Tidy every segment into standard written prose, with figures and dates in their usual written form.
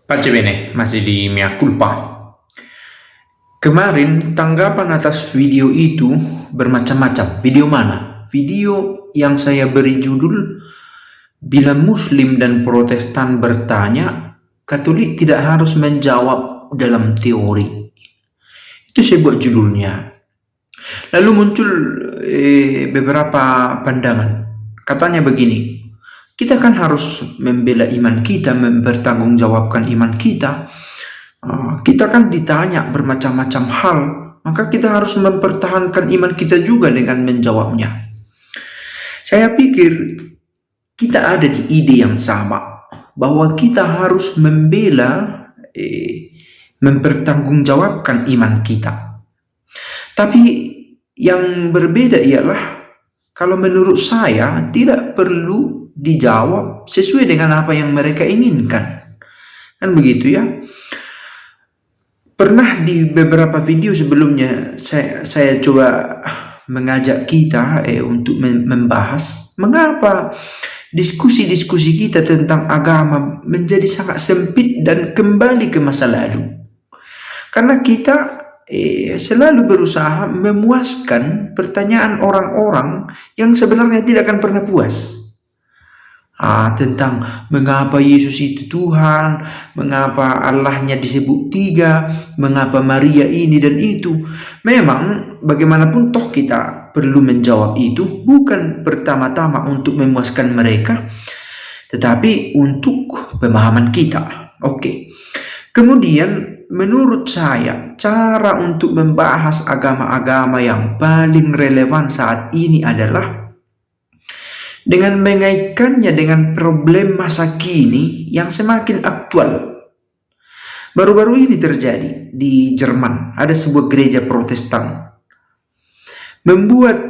Pace bene, masih di mea culpa. Kemarin tanggapan atas video itu bermacam-macam. Video mana? Video yang saya beri judul "Bila Muslim dan Protestan bertanya, Katolik tidak harus menjawab dalam teori." Itu saya buat judulnya. Lalu muncul beberapa pandangan. Katanya begini, kita kan harus membela iman kita, mempertanggungjawabkan iman kita. Kita kan ditanya bermacam-macam hal, maka kita harus mempertahankan iman kita juga dengan menjawabnya. Saya pikir kita ada di ide yang sama, bahwa kita harus membela, mempertanggungjawabkan iman kita. Tapi yang berbeda ialah, kalau menurut saya tidak perlu dijawab sesuai dengan apa yang mereka inginkan. Kan begitu ya. Pernah di beberapa video sebelumnya saya coba mengajak kita untuk membahas mengapa diskusi-diskusi kita tentang agama menjadi sangat sempit dan kembali ke masa lalu. Karena kita selalu berusaha memuaskan pertanyaan orang-orang yang sebenarnya tidak akan pernah puas. Tentang mengapa Yesus itu Tuhan, mengapa Allahnya disebut tiga, mengapa Maria ini dan itu. Memang bagaimanapun toh kita perlu menjawab itu, bukan pertama-tama untuk memuaskan mereka, tetapi untuk pemahaman kita. Oke. Kemudian menurut saya cara untuk membahas agama-agama yang paling relevan saat ini adalah dengan mengaitkannya dengan problem masa kini yang semakin aktual. Baru-baru ini terjadi di Jerman, ada sebuah gereja Protestan membuat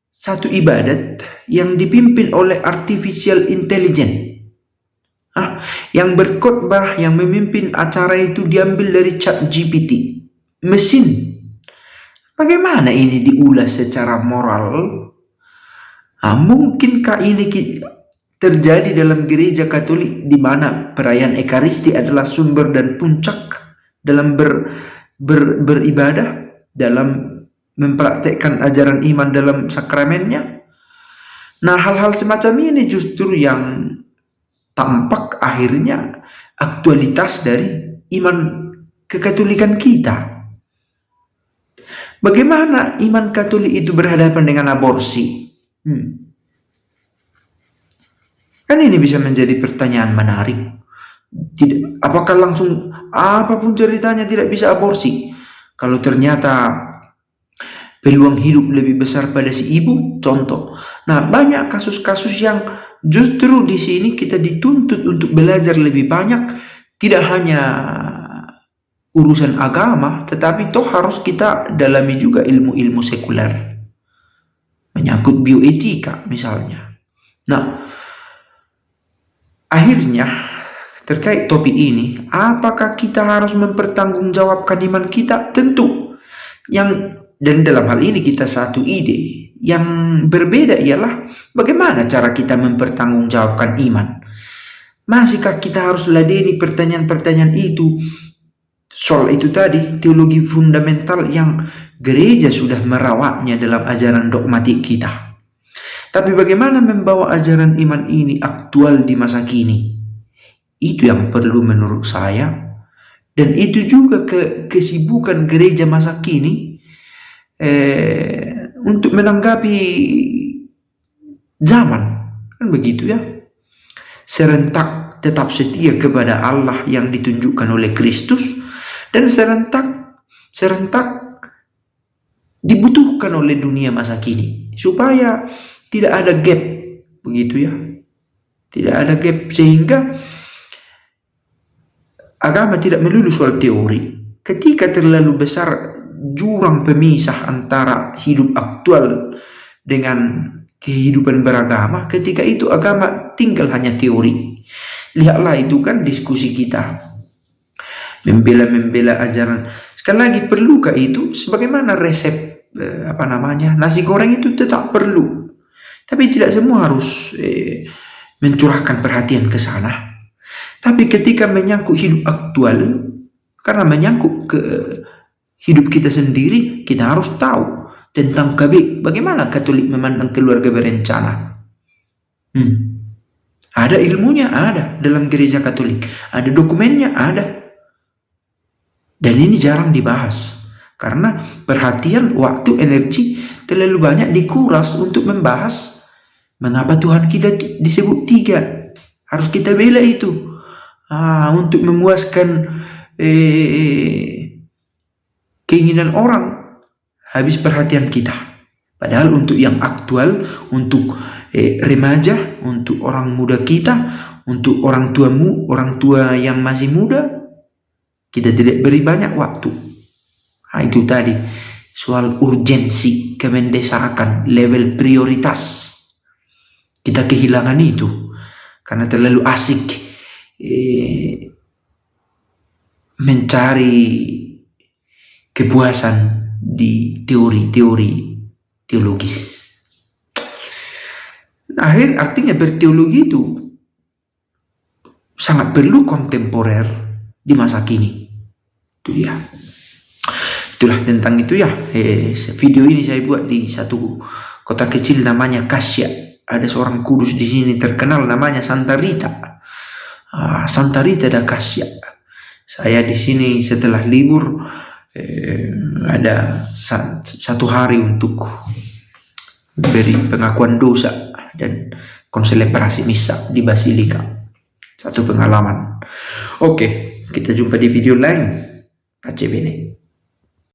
satu ibadat yang dipimpin oleh artificial intelligence. Yang berkhotbah, yang memimpin acara itu diambil dari ChatGPT, mesin. Bagaimana ini diulas secara moral? Mungkinkah ini terjadi dalam gereja Katolik di mana perayaan Ekaristi adalah sumber dan puncak dalam beribadah, dalam mempraktekkan ajaran iman dalam sakramennya? Nah, hal-hal semacam ini justru yang tampak akhirnya aktualitas dari iman kekatolikan kita. Bagaimana iman Katolik itu berhadapan dengan aborsi? Kan ini bisa menjadi pertanyaan menarik. Apakah langsung apapun ceritanya tidak bisa aborsi? Kalau ternyata peluang hidup lebih besar pada si ibu, contoh. Nah, banyak kasus-kasus yang justru di sini kita dituntut untuk belajar lebih banyak, tidak hanya urusan agama, tetapi toh harus kita dalami juga ilmu-ilmu sekuler. Menyangkut bioetika misalnya. Nah, akhirnya terkait topik ini, apakah kita harus mempertanggungjawabkan iman kita? Tentu. Dan dalam hal ini kita satu ide. Yang berbeda ialah bagaimana cara kita mempertanggungjawabkan iman. Masihkah kita harus ladeni pertanyaan-pertanyaan itu? Soal itu tadi, teologi fundamental yang gereja sudah merawatnya dalam ajaran dogmatik kita. Tapi bagaimana membawa ajaran iman ini aktual di masa kini? Itu yang perlu menurut saya. Dan itu juga kesibukan gereja masa kini untuk menanggapi zaman. Kan begitu ya. Serentak tetap setia kepada Allah yang ditunjukkan oleh Kristus, dan serentak dibutuhkan oleh dunia masa kini supaya tidak ada gap, begitu ya. Tidak ada gap sehingga agama tidak melulu soal teori. Ketika terlalu besar jurang pemisah antara hidup aktual dengan kehidupan beragama, ketika itu agama tinggal hanya teori. Lihatlah itu kan diskusi kita. Membela ajaran. Sekali lagi, perlukah itu? Sebagaimana resep nasi goreng itu tetap perlu. Tapi tidak semua harus mencurahkan perhatian ke sana. Tapi ketika menyangkut hidup aktual, karena menyangkut ke hidup kita sendiri, kita harus tahu tentang KB. Bagaimana Katolik memandang keluarga berencana? Ada ilmunya, ada dalam gereja Katolik. Ada dokumennya, ada. Dan ini jarang dibahas. Karena perhatian, waktu, energi terlalu banyak dikuras untuk membahas mengapa Tuhan kita disebut 3. Harus kita bela itu. Untuk memuaskan keinginan orang, habis perhatian kita. Padahal untuk yang aktual, untuk remaja, untuk orang muda kita, untuk orang tua yang masih muda, kita tidak beri banyak waktu. Itu tadi soal urgensi, kemendesakan, level prioritas. Kita kehilangan itu karena terlalu asik mencari kepuasan di teori-teori teologis. Artinya berteologi itu sangat perlu kontemporer di masa kini. Itu dia. Itulah tentang itu ya. Video ini saya buat di satu kota kecil namanya Kasya. Ada seorang kudus di sini terkenal namanya Santa Rita. Santa Rita da Kasya. Saya di sini setelah libur ada 1 hari untuk beri pengakuan dosa dan konselebrasi misa di Basilika. Satu pengalaman. Oke, kita jumpa di video lain. Pace bene.